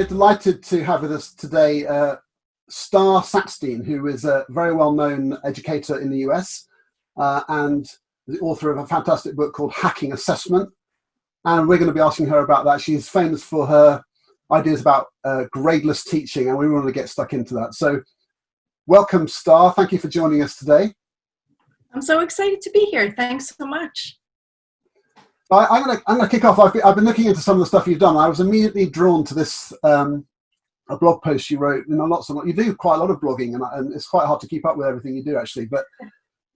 we're delighted to have with us today Starr Sackstein, who is a very well-known educator in the US and the author of a fantastic book called Hacking Assessment. And we're going to be asking her about that. She's famous for her ideas about gradeless teaching, and we want to get stuck into that. So welcome, Starr. Thank you for joining us today. I'm so excited to be here. Thanks so much. I'm going to kick off. I've been looking into some of the stuff you've done. I was immediately drawn to this a blog post you wrote. You know, you do quite a lot of blogging, and it's quite hard to keep up with everything you do, actually. But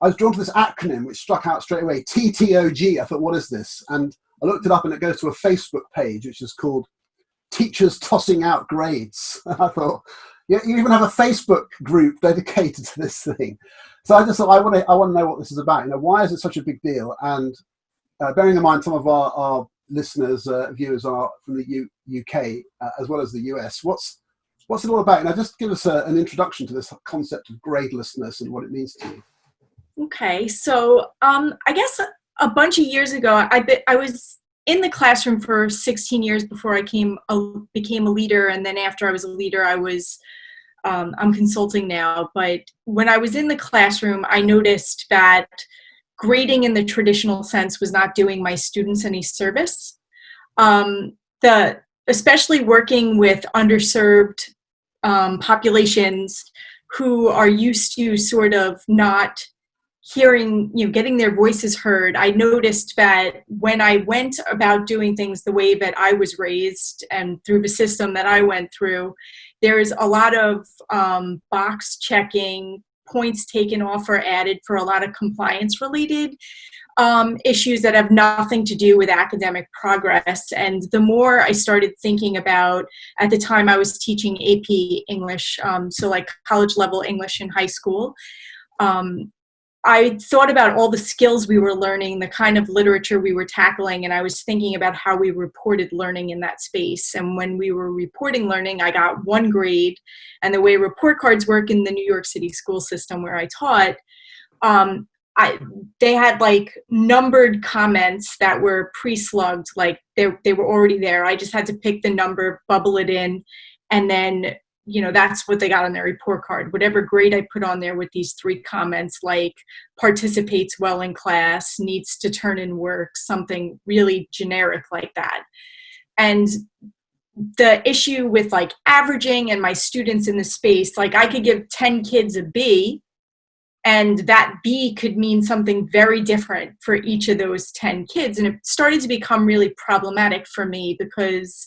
I was drawn to this acronym, which struck out straight away. TTOG. I thought, what is this? And I looked it up, and it goes to a Facebook page, which is called Teachers Tossing Out Grades. I thought, yeah, you even have a Facebook group dedicated to this thing. So I just thought, I want to know what this is about. You know, why is it such a big deal? And bearing in mind some of our listeners, viewers are from the UK as well as the US, what's it all about? Now, just give us an introduction to this concept of gradelessness and what it means to you. Okay, so I guess a bunch of years ago, I was in the classroom for 16 years before I became a leader, and then after I was a leader, I'm consulting now. But when I was in the classroom, I noticed that grading in the traditional sense was not doing my students any service. Especially working with underserved populations who are used to sort of not hearing, getting their voices heard. I noticed that when I went about doing things the way that I was raised and through the system that I went through, there's a lot of box checking, points taken off or added for a lot of compliance related issues that have nothing to do with academic progress. And the more I started thinking about, at the time I was teaching AP English, so like college level English in high school, I thought about all the skills we were learning, the kind of literature we were tackling, and I was thinking about how we reported learning in that space. And when we were reporting learning, I got one grade, and the way report cards work in the New York City school system where I taught, they had like numbered comments that were pre-slugged, like they were already there. I just had to pick the number, bubble it in, and then that's what they got on their report card. Whatever grade I put on there with these 3 comments, like participates well in class, needs to turn in work, something really generic like that. And the issue with like averaging and my students in the space, like I could give 10 kids a B, and that B could mean something very different for each of those 10 kids. And it started to become really problematic for me because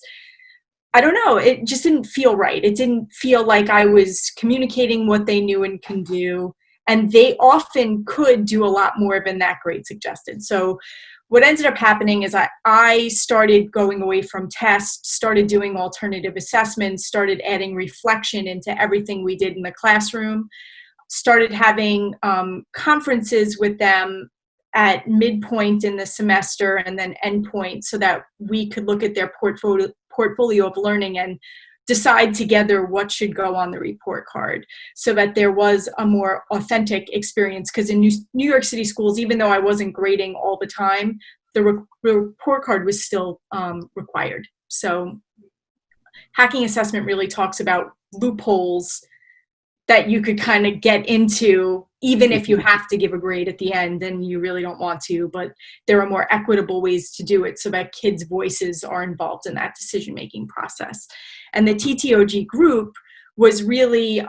I don't know, it just didn't feel right. It didn't feel like I was communicating what they knew and can do. And they often could do a lot more than that grade suggested. So what ended up happening is I started going away from tests, started doing alternative assessments, started adding reflection into everything we did in the classroom, started having conferences with them at midpoint in the semester and then endpoint so that we could look at their portfolio of learning and decide together what should go on the report card so that there was a more authentic experience. Because in New York City schools, even though I wasn't grading all the time, the report card was still required. So hacking assessment really talks about loopholes that you could kind of get into, even if you have to give a grade at the end and you really don't want to, but there are more equitable ways to do it so that kids' voices are involved in that decision-making process. And the TTOG group was really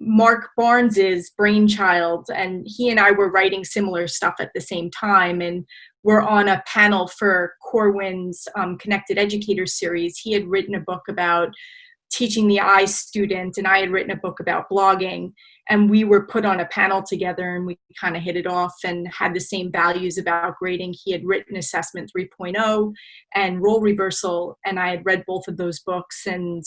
Mark Barnes's brainchild, and he and I were writing similar stuff at the same time, and we're on a panel for Corwin's Connected Educators series. He had written a book about teaching the I student, and I had written a book about blogging, and we were put on a panel together and we kind of hit it off and had the same values about grading. He had written Assessment 3.0 and Role Reversal, and I had read both of those books, and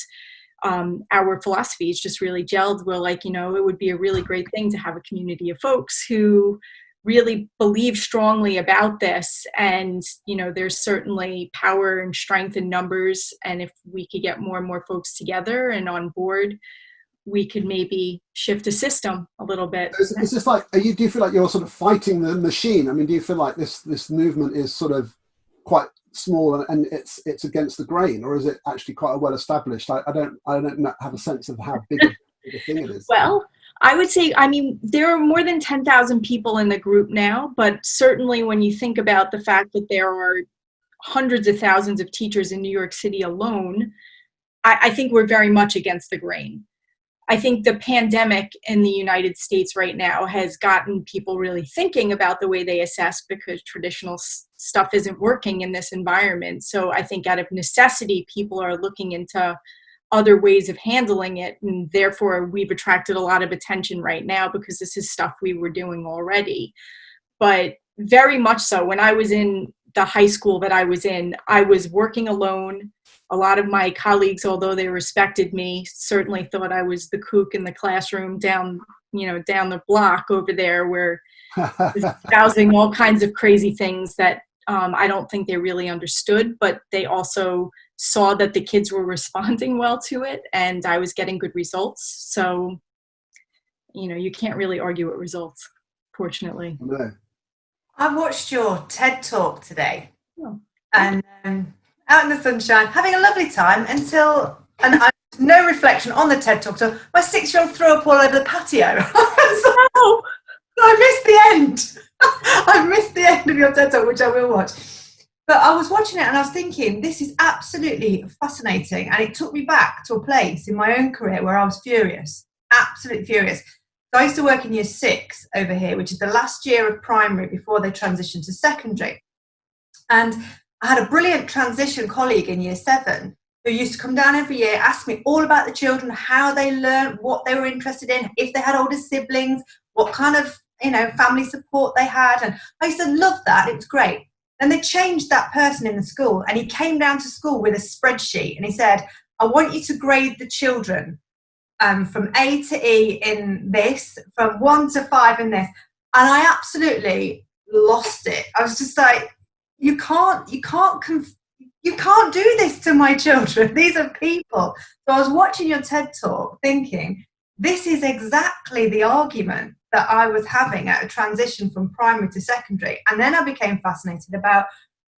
our philosophies just really gelled. We're like, it would be a really great thing to have a community of folks who really believe strongly about this. And, there's certainly power and strength in numbers. And if we could get more and more folks together and on board, we could maybe shift the system a little bit. It's just like, do you feel like you're sort of fighting the machine? I mean, do you feel like this movement is sort of quite small and it's against the grain, or is it actually quite well established? I don't have a sense of how big a thing it is. Well, I would say, I mean, there are more than 10,000 people in the group now, but certainly when you think about the fact that there are hundreds of thousands of teachers in New York City alone, I think we're very much against the grain. I think the pandemic in the United States right now has gotten people really thinking about the way they assess, because traditional stuff isn't working in this environment. So I think out of necessity, people are looking into other ways of handling it, and therefore we've attracted a lot of attention right now because this is stuff we were doing already. But very much so, when I was in the high school that I was in, I was working alone. A lot of my colleagues, although they respected me, certainly thought I was the kook in the classroom down the block over there, where espousing all kinds of crazy things that I don't think they really understood, but they also saw that the kids were responding well to it, and I was getting good results. So, you can't really argue with results, fortunately. No. I watched your TED Talk today, and out in the sunshine, having a lovely time until, no reflection on the TED Talk, so my 6-year-old threw up all over the patio. Oh. I missed the end. I missed the end of your TED Talk, which I will watch. But I was watching it and I was thinking, this is absolutely fascinating. And it took me back to a place in my own career where I was furious, absolutely furious. So I used to work in year 6 over here, which is the last year of primary before they transitioned to secondary. And I had a brilliant transition colleague in year 7 who used to come down every year, ask me all about the children, how they learned, what they were interested in, if they had older siblings, what kind of family support they had. And I used to love that. It was great. And they changed that person in the school, and he came down to school with a spreadsheet and he said, I want you to grade the children from A to E in this, from 1 to 5 in this. And I absolutely lost it. I was just like, you can't do this to my children. These are people. So I was watching your TED Talk thinking, this is exactly the argument that I was having at a transition from primary to secondary. And then I became fascinated about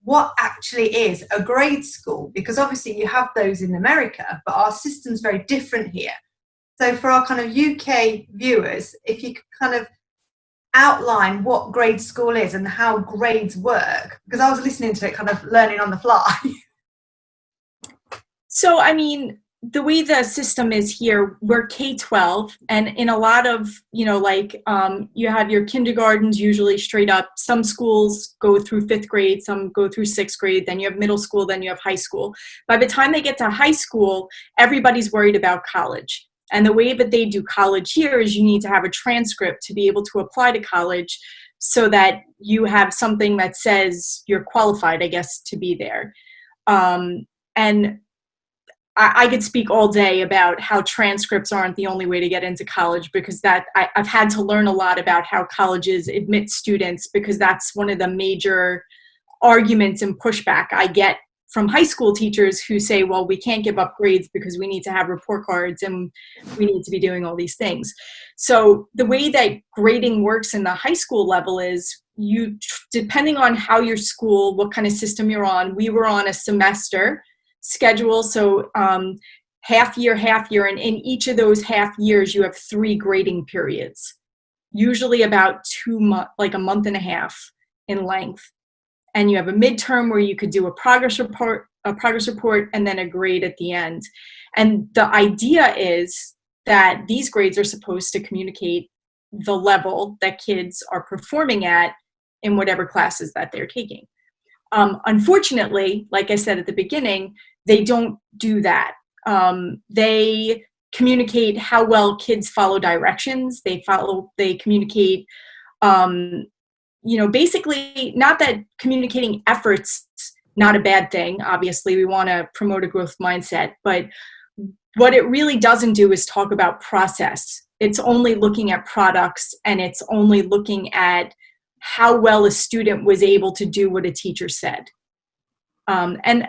what actually is a grade school, because obviously you have those in America, but our system's very different here. So for our kind of UK viewers, if you could kind of outline what grade school is and how grades work, because I was listening to it kind of learning on the fly. So, I mean, the way the system is here, we're K-12, and in a lot of, you have your kindergartens usually straight up. Some schools go through 5th grade, some go through 6th grade, then you have middle school, then you have high school. By the time they get to high school, everybody's worried about college. And the way that they do college here is you need to have a transcript to be able to apply to college so that you have something that says you're qualified, I guess, to be there. And I could speak all day about how transcripts aren't the only way to get into college, because I've had to learn a lot about how colleges admit students, because that's one of the major arguments and pushback I get from high school teachers who say, well, we can't give up grades because we need to have report cards and we need to be doing all these things. So the way that grading works in the high school level is depending on how your school, what kind of system you're on, we were on a semester schedule. So half year, and in each of those half years, you have 3 grading periods, usually about 2 months, like a month and a half in length. And you have a midterm where you could do a progress report, and then a grade at the end. And the idea is that these grades are supposed to communicate the level that kids are performing at in whatever classes that they're taking. Unfortunately, like I said at the beginning, they don't do that. They communicate how well kids follow directions. They communicate, basically, not that communicating efforts, not a bad thing. Obviously, we want to promote a growth mindset, but what it really doesn't do is talk about process. It's only looking at products, and it's only looking at how well a student was able to do what a teacher said. And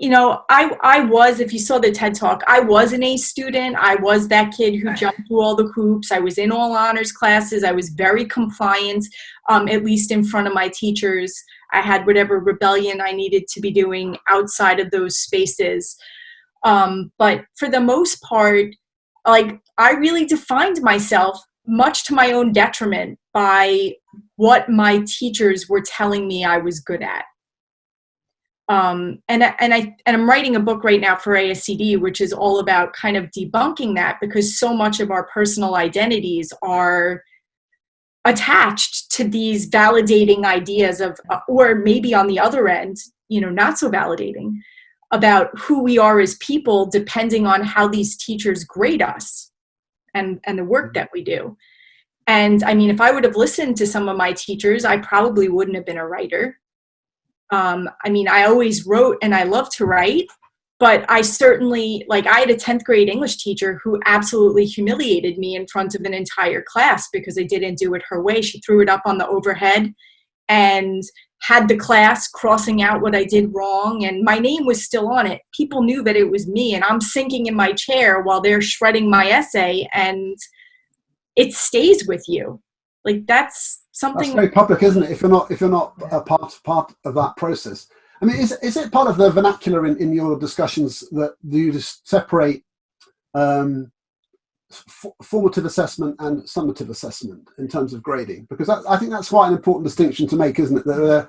I was, if you saw the TED Talk, I was an A student. I was that kid who jumped through all the hoops. I was in all honors classes. I was very compliant, at least in front of my teachers. I had whatever rebellion I needed to be doing outside of those spaces. But for the most part, like, I really defined myself, much to my own detriment, by what my teachers were telling me I was good at. And I'm writing a book right now for ASCD, which is all about kind of debunking that, because so much of our personal identities are attached to these validating ideas of, or maybe on the other end, not so validating, about who we are as people, depending on how these teachers grade us and the work that we do. And I mean, if I would have listened to some of my teachers, I probably wouldn't have been a writer. I mean, I always wrote and I love to write, but I certainly, like, I had a 10th grade English teacher who absolutely humiliated me in front of an entire class because I didn't do it her way. She threw it up on the overhead and had the class crossing out what I did wrong, and my name was still on it. People knew that it was me, and I'm sinking in my chair while they're shredding my essay, and it stays with you. Like, that's something that's very public, isn't it? If you're not a part of that process. I mean, is it part of the vernacular in your discussions that you just separate formative assessment and summative assessment in terms of grading? Because I think that's quite an important distinction to make, isn't it? That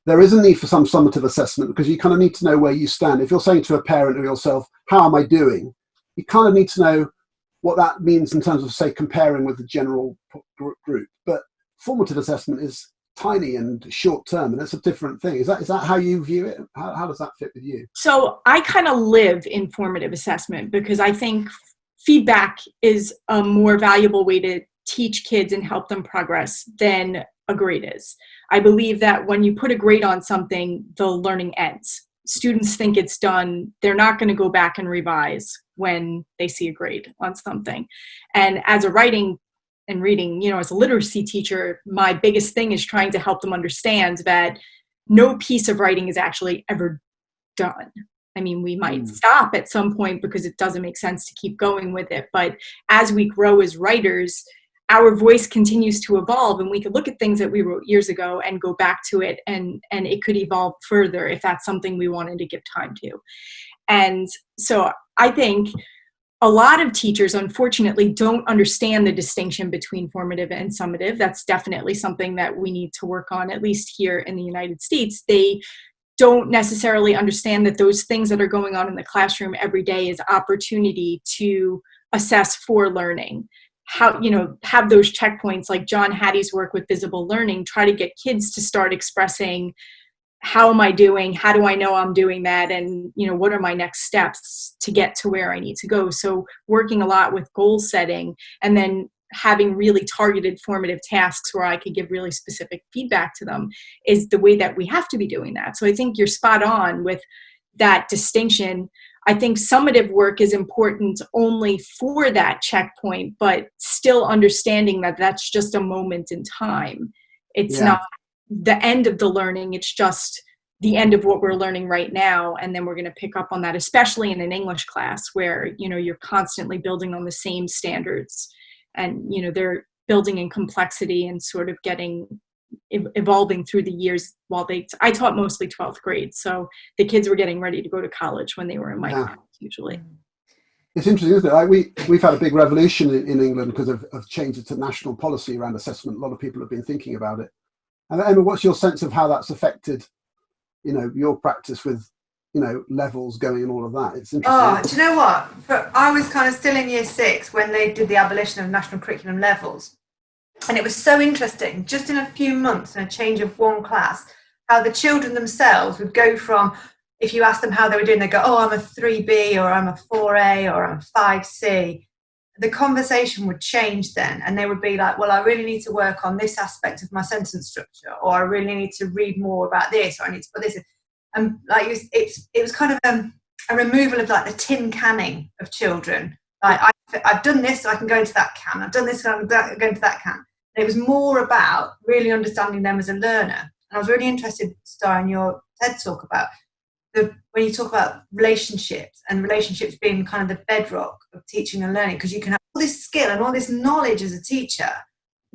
there is a need for some summative assessment, because you kind of need to know where you stand. If you're saying to a parent or yourself, how am I doing? You kind of need to know what that means in terms of, say, comparing with the general group. But formative assessment is tiny and short term, and it's a different thing. Is that how you view it? How does that fit with you? So I kind of live in formative assessment, because I think feedback is a more valuable way to teach kids and help them progress than a grade is. I believe that when you put a grade on something, the learning ends. Students think it's done. They're not going to go back and revise when they see a grade on something. And as a writing and reading, as a literacy teacher, my biggest thing is trying to help them understand that no piece of writing is actually ever done. I mean, we might stop at some point because it doesn't make sense to keep going with it. But as we grow as writers, our voice continues to evolve, and we could look at things that we wrote years ago and go back to it, and it could evolve further if that's something we wanted to give time to. And so I think a lot of teachers, unfortunately, don't understand the distinction between formative and summative. That's definitely something that we need to work on, at least here in the United States. They don't necessarily understand that those things that are going on in the classroom every day is opportunity to assess for learning. How, have those checkpoints, like John Hattie's work with visible learning, try to get kids to start expressing, how am I doing? How do I know I'm doing that? And, what are my next steps to get to where I need to go? So working a lot with goal setting, and then having really targeted formative tasks where I could give really specific feedback to them, is the way that we have to be doing that. So I think you're spot on with that distinction. I think summative work is important only for that checkpoint, but still understanding that that's just a moment in time. It's not the end of the learning. It's just the end of what we're learning right now. And then we're going to pick up on that, especially in an English class where, you're constantly building on the same standards, and, they're building in complexity and sort of evolving through the years. I taught mostly 12th grade, so the kids were getting ready to go to college when they were in my class usually. It's interesting, isn't it? Like we've had a big revolution in England because of changes to national policy around assessment. A lot of people have been thinking about it. And Emma, what's your sense of how that's affected, your practice with, levels going and all of that? It's interesting. Oh, do you know what? I was kind of still in year 6 when they did the abolition of national curriculum levels. And it was so interesting, just in a few months and a change of one class, how the children themselves would go from, if you ask them how they were doing, they go, oh, I'm a 3B, or I'm a 4A, or I'm a 5C. The conversation would change then, and they would be like, well, I really need to work on this aspect of my sentence structure, or I really need to read more about this, or I need to put this in. And like, it was kind of a removal of like the tin canning of children. Like, I've done this, so I can go into that can. I've done this, so I can go into that can. And it was more about really understanding them as a learner. And I was really interested, Starr, in your TED talk about when you talk about relationships and relationships being kind of the bedrock of teaching and learning, because you can have all this skill and all this knowledge as a teacher,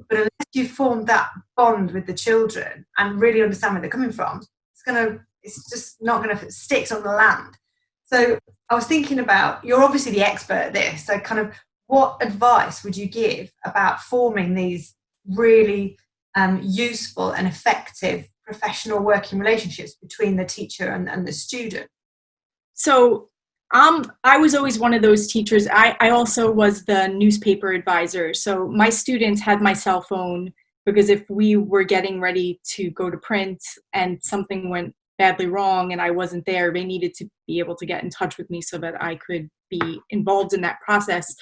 but unless you form that bond with the children and really understand where they're coming from, it's just not gonna stick on the land. So I was thinking about, you're obviously the expert at this, so kind of what advice would you give about forming these really useful and effective professional working relationships between the teacher and the student? So I was always one of those teachers. I also was the newspaper advisor. So my students had my cell phone, because if we were getting ready to go to print and something went badly wrong and I wasn't there, they needed to be able to get in touch with me so that I could be involved in that process.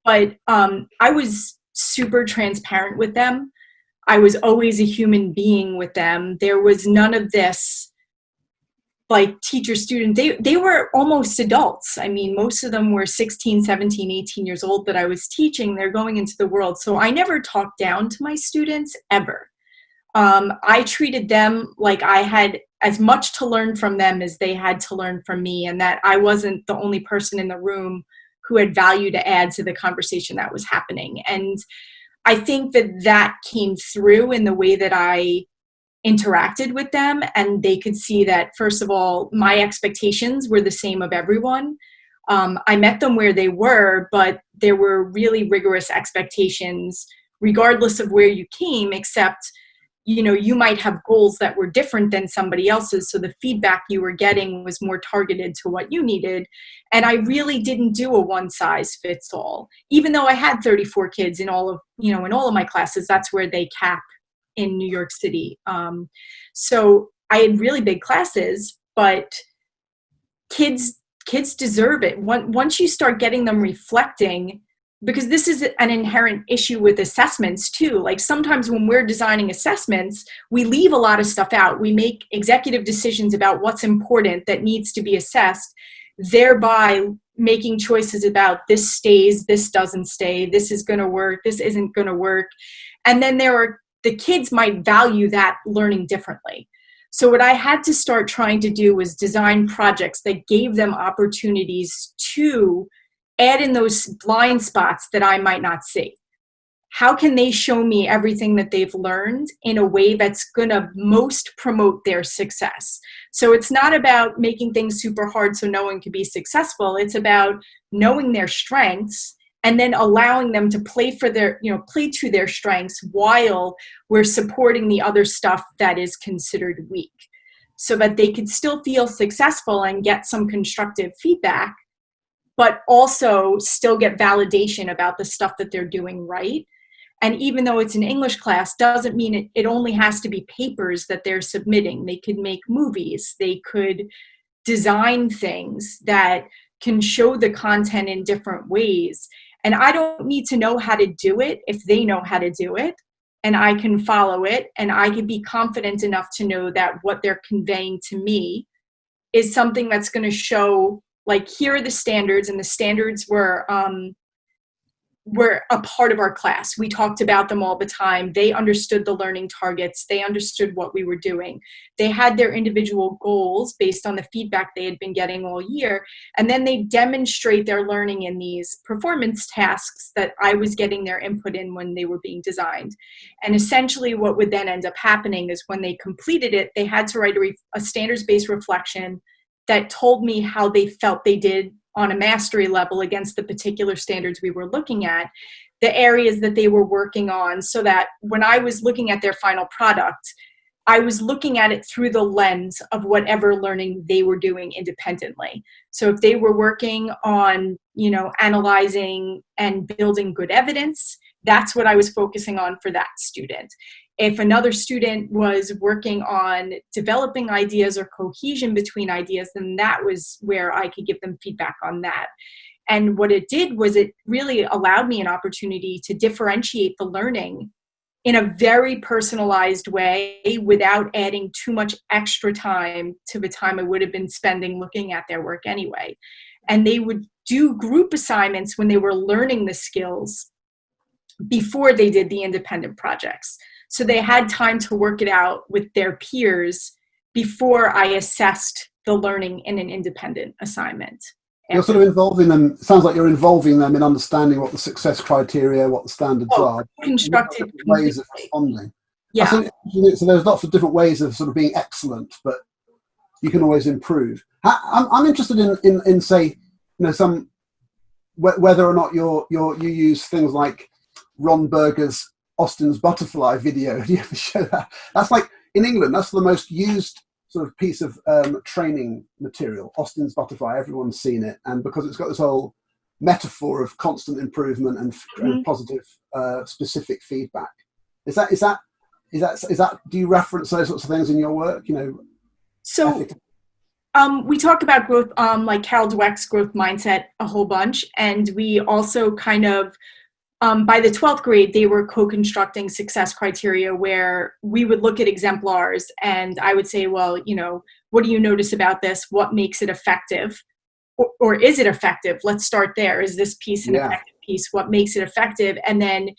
But I was super transparent with them. I was always a human being with them. There was none of this like teacher student. They were almost adults. I mean, most of them were 16, 17, 18 years old that I was teaching. They're going into the world. So I never talked down to my students ever. I treated them like I had as much to learn from them as they had to learn from me, and that I wasn't the only person in the room who had value to add to the conversation that was happening. And I think that came through in the way that I interacted with them, and they could see that, first of all, my expectations were the same of everyone. I met them where they were, but there were really rigorous expectations regardless of where you came, except you might have goals that were different than somebody else's. So the feedback you were getting was more targeted to what you needed. And I really didn't do a one size fits all, even though I had 34 kids in all of my classes. That's where they cap in New York City. So I had really big classes, but kids deserve it. Once you start getting them reflecting, because this is an inherent issue with assessments too. Like sometimes when we're designing assessments, we leave a lot of stuff out. We make executive decisions about what's important that needs to be assessed, thereby making choices about this stays, this doesn't stay, this is going to work, this isn't going to work. And then the kids might value that learning differently. So what I had to start trying to do was design projects that gave them opportunities to add in those blind spots that I might not see. How can they show me everything that they've learned in a way that's going to most promote their success? So it's not about making things super hard so no one can be successful. It's about knowing their strengths and then allowing them to play to their strengths while we're supporting the other stuff that is considered weak, so that they could still feel successful and get some constructive feedback, but also still get validation about the stuff that they're doing right. And even though it's an English class, doesn't mean it only has to be papers that they're submitting. They could make movies. They could design things that can show the content in different ways. And I don't need to know how to do it if they know how to do it, and I can follow it, and I can be confident enough to know that what they're conveying to me is something that's going to show, like, here are the standards, and the standards were a part of our class. We talked about them all the time. They understood the learning targets. They understood what we were doing. They had their individual goals based on the feedback they had been getting all year. And then they demonstrate their learning in these performance tasks that I was getting their input in when they were being designed. And essentially what would then end up happening is when they completed it, they had to write a standards-based reflection that told me how they felt they did on a mastery level against the particular standards we were looking at, the areas that they were working on, so that when I was looking at their final product, I was looking at it through the lens of whatever learning they were doing independently. So if they were working on, analyzing and building good evidence, that's what I was focusing on for that student. If another student was working on developing ideas or cohesion between ideas, then that was where I could give them feedback on that. And what it did was it really allowed me an opportunity to differentiate the learning in a very personalized way without adding too much extra time to the time I would have been spending looking at their work anyway. And they would do group assignments when they were learning the skills before they did the independent projects. So they had time to work it out with their peers before I assessed the learning in an independent assignment. You're sort of involving them. It sounds like you're involving them in understanding what the success criteria, what the standards are. Constructed Ways of responding. Yeah. So there's lots of different ways of sort of being excellent, but you can always improve. I'm interested in say, some whether or not you use things like Ron Berger's Austin's Butterfly video. Do you ever show that? That's like in England. That's the most used sort of piece of training material. Austin's Butterfly. Everyone's seen it, and because it's got this whole metaphor of constant improvement and positive specific feedback. Is that? Do you reference those sorts of things in your work? So we talk about growth, like Carol Dweck's growth mindset a whole bunch, and we also kind of by the 12th grade, they were co-constructing success criteria where we would look at exemplars and I would say, well, what do you notice about this? What makes it effective? Or is it effective? Let's start there. Is this piece an effective piece? What makes it effective? And then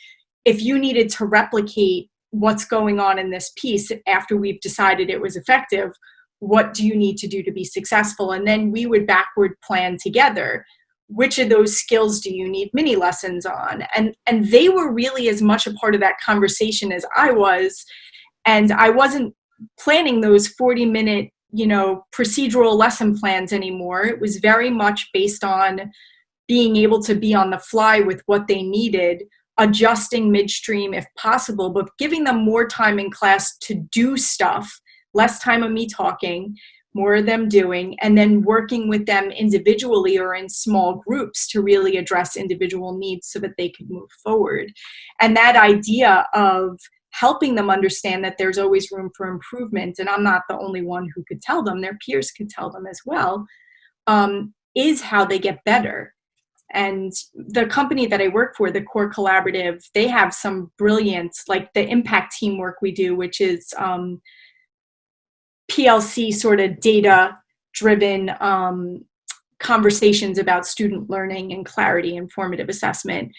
if you needed to replicate what's going on in this piece after we've decided it was effective, what do you need to do to be successful? And then we would backward plan together. Which of those skills do you need mini lessons on? And they were really as much a part of that conversation as I was. And I wasn't planning those 40-minute, procedural lesson plans anymore. It was very much based on being able to be on the fly with what they needed, adjusting midstream if possible, but giving them more time in class to do stuff, less time of me talking, more of them doing, and then working with them individually or in small groups to really address individual needs so that they could move forward. And that idea of helping them understand that there's always room for improvement, and I'm not the only one who could tell them, their peers could tell them as well, is how they get better. And the company that I work for, the Core Collaborative, they have some brilliant, like the impact teamwork we do, which is PLC sort of data-driven conversations about student learning and clarity and formative assessment.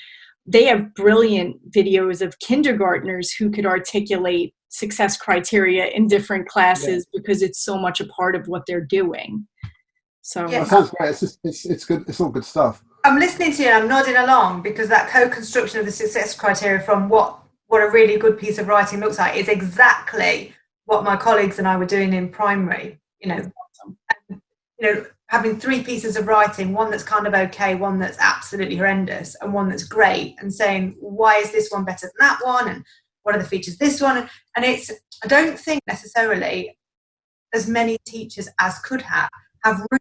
They have brilliant videos of kindergartners who could articulate success criteria in different classes because it's so much a part of what they're doing. So that sounds great. It's good. It's all good stuff. I'm listening to you and I'm nodding along because that co-construction of the success criteria from what a really good piece of writing looks like is exactly what my colleagues and I were doing in primary, having 3 pieces of writing, one that's kind of okay, one that's absolutely horrendous, and one that's great, and saying, why is this one better than that one? And what are the features of this one? And I don't think necessarily as many teachers as could have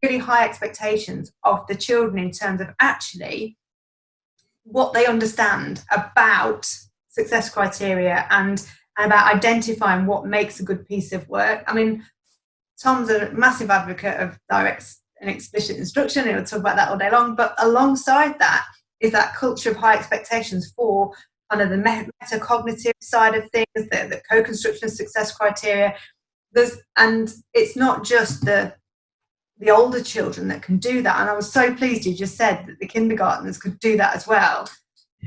really high expectations of the children in terms of actually what they understand about success criteria and about identifying what makes a good piece of work. I mean, Tom's a massive advocate of direct and explicit instruction, and he'll talk about that all day long, but alongside that is that culture of high expectations for kind of the metacognitive side of things, the co-construction of success criteria. And it's not just the older children that can do that, and I was so pleased you just said that the kindergartners could do that as well,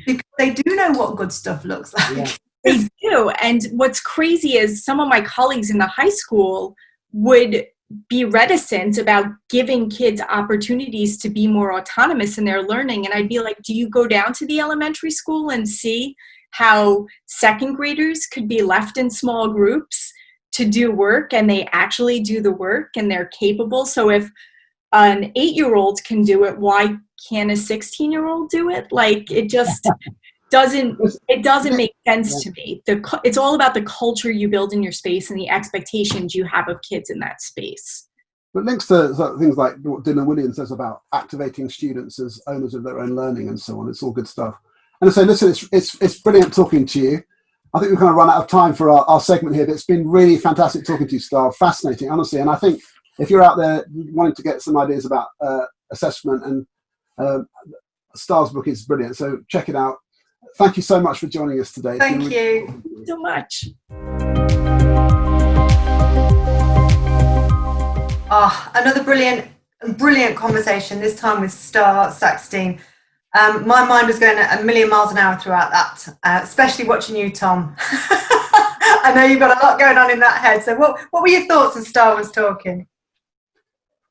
because they do know what good stuff looks like. Yeah. They do. And what's crazy is some of my colleagues in the high school would be reticent about giving kids opportunities to be more autonomous in their learning. And I'd be like, do you go down to the elementary school and see how second graders could be left in small groups to do work, and they actually do the work and they're capable? So if an 8-year-old can do it, why can't a 16-year-old do it? Like, it just doesn't make sense to me. It's all about the culture you build in your space and the expectations you have of kids in that space. But links to things like what Dylan Williams says about activating students as owners of their own learning and so on. It's all good stuff. And so, listen, it's brilliant talking to you. I think we've kind of run out of time for our segment here, but it's been really fantastic talking to you, Starr. Fascinating, honestly. And I think if you're out there wanting to get some ideas about assessment, and Starr's book is brilliant, so check it out. Thank you so much for joining us today. Thank you so much. Another brilliant conversation, this time with Starr Sackstein. My mind was going a million miles an hour throughout that, especially watching you, Tom. I know you've got a lot going on in that head. So what were your thoughts as Starr was talking?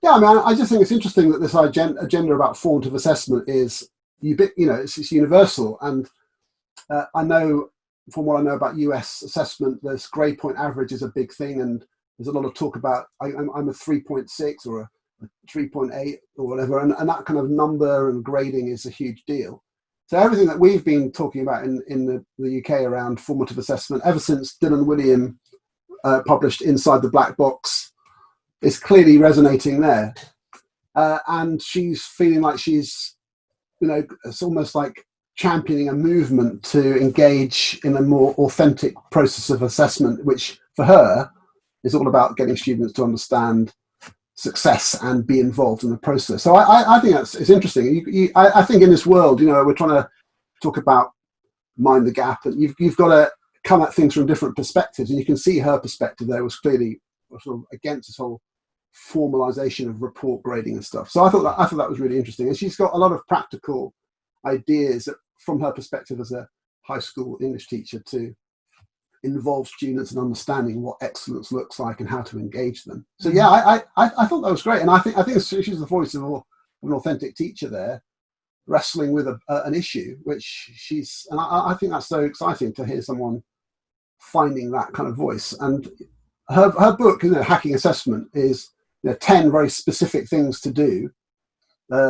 Yeah, I mean, I just think it's interesting that this agenda about formative assessment is, it's universal. And I know, from what I know about US assessment, this grade point average is a big thing, and there's a lot of talk about I'm a 3.6 or a 3.8 or whatever, and that kind of number and grading is a huge deal. So everything that we've been talking about in the UK around formative assessment, ever since Dylan William published Inside the Black Box, is clearly resonating there. And she's feeling like she's, it's almost like championing a movement to engage in a more authentic process of assessment, which for her is all about getting students to understand success and be involved in the process. So I think it's interesting. I think in this world, we're trying to talk about mind the gap, and you've got to come at things from different perspectives, and you can see her perspective there was clearly sort of against this whole formalization of report grading and stuff. So I thought that was really interesting, and she's got a lot of practical ideas from her perspective as a high school English teacher to involve students in understanding what excellence looks like and how to engage them. So yeah, I thought that was great, and I think she's the voice of an authentic teacher there, wrestling with an issue, which and I think that's so exciting to hear someone finding that kind of voice. And her book, Hacking Assessment, is 10 very specific things to do,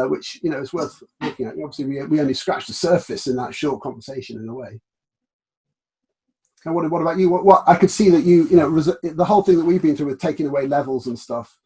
which is worth looking at. Obviously, we only scratched the surface in that short conversation in a way. And what about you? What I could see that the whole thing that we've been through with taking away levels and stuff,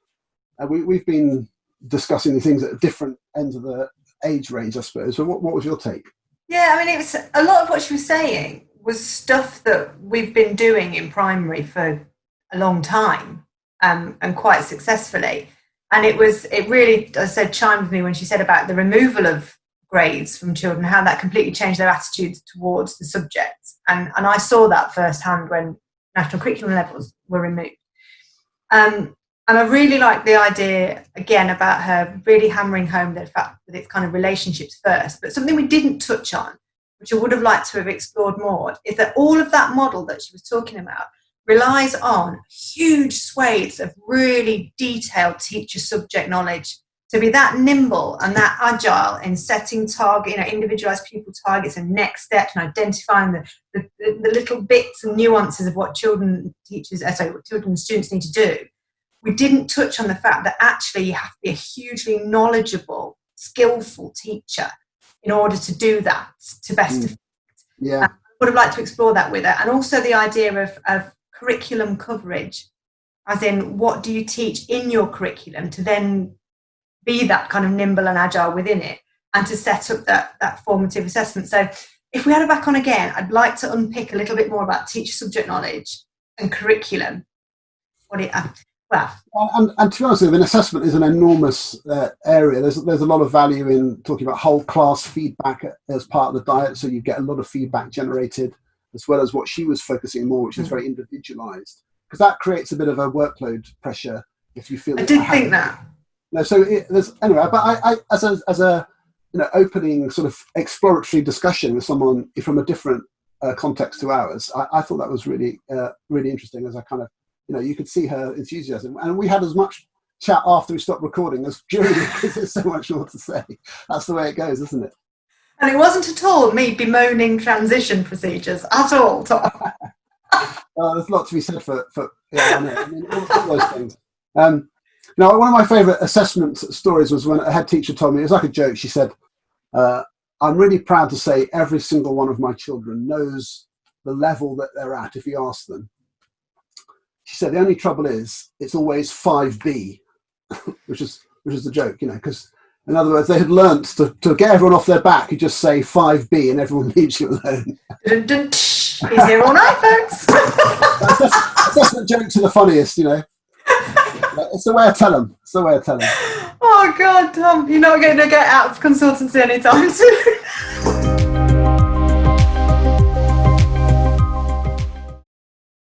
we've been discussing the things at different ends of the age range, I suppose. So what was your take? Yeah, I mean, it was a lot of what she was saying was stuff that we've been doing in primary for a long time, and quite successfully. And it really, as I said, chimed with me when she said about the removal of grades from children, how that completely changed their attitudes towards the subject. And I saw that firsthand when national curriculum levels were removed. And I really like the idea, again, about her really hammering home the fact that it's kind of relationships first. But something we didn't touch on, which I would have liked to have explored more, is that all of that model that she was talking about relies on huge swathes of really detailed teacher subject knowledge to be that nimble and that agile in setting target, individualized pupil targets and next steps, and identifying the little bits and nuances of what children and students need to do. We didn't touch on the fact that actually you have to be a hugely knowledgeable, skillful teacher in order to do that to best effect. Yeah. I would have liked to explore that with her. And also the idea of curriculum coverage, as in what do you teach in your curriculum to then be that kind of nimble and agile within it, and to set up that formative assessment. So if we had her back on again, I'd like to unpick a little bit more about teacher subject knowledge and curriculum. And to be honest with you, assessment is an enormous area. There's a lot of value in talking about whole class feedback as part of the diet, so you get a lot of feedback generated, as well as what she was focusing more, which is very individualized, because that creates a bit of a workload pressure if you feel. I did think that. No, so there's anyway. But I as a opening sort of exploratory discussion with someone from a different context to ours, I thought that was really really interesting. As I kind of you could see her enthusiasm, and we had as much chat after we stopped recording as during it, because there's so much more to say. That's the way it goes, isn't it? And it wasn't at all me bemoaning transition procedures at all, Tom. There's a lot to be said for I mean, all those things. Now, one of my favourite assessment stories was when a head teacher told me, it was like a joke, she said, I'm really proud to say every single one of my children knows the level that they're at if you ask them. She said, the only trouble is it's always 5B, which is the joke, because in other words, they had learnt to get everyone off their back, you just say 5B and everyone leaves you alone. He's here all night, folks. Assessment jokes are the funniest, It's the way I tell them. Oh, God, Tom, you're not going to get out of consultancy anytime soon.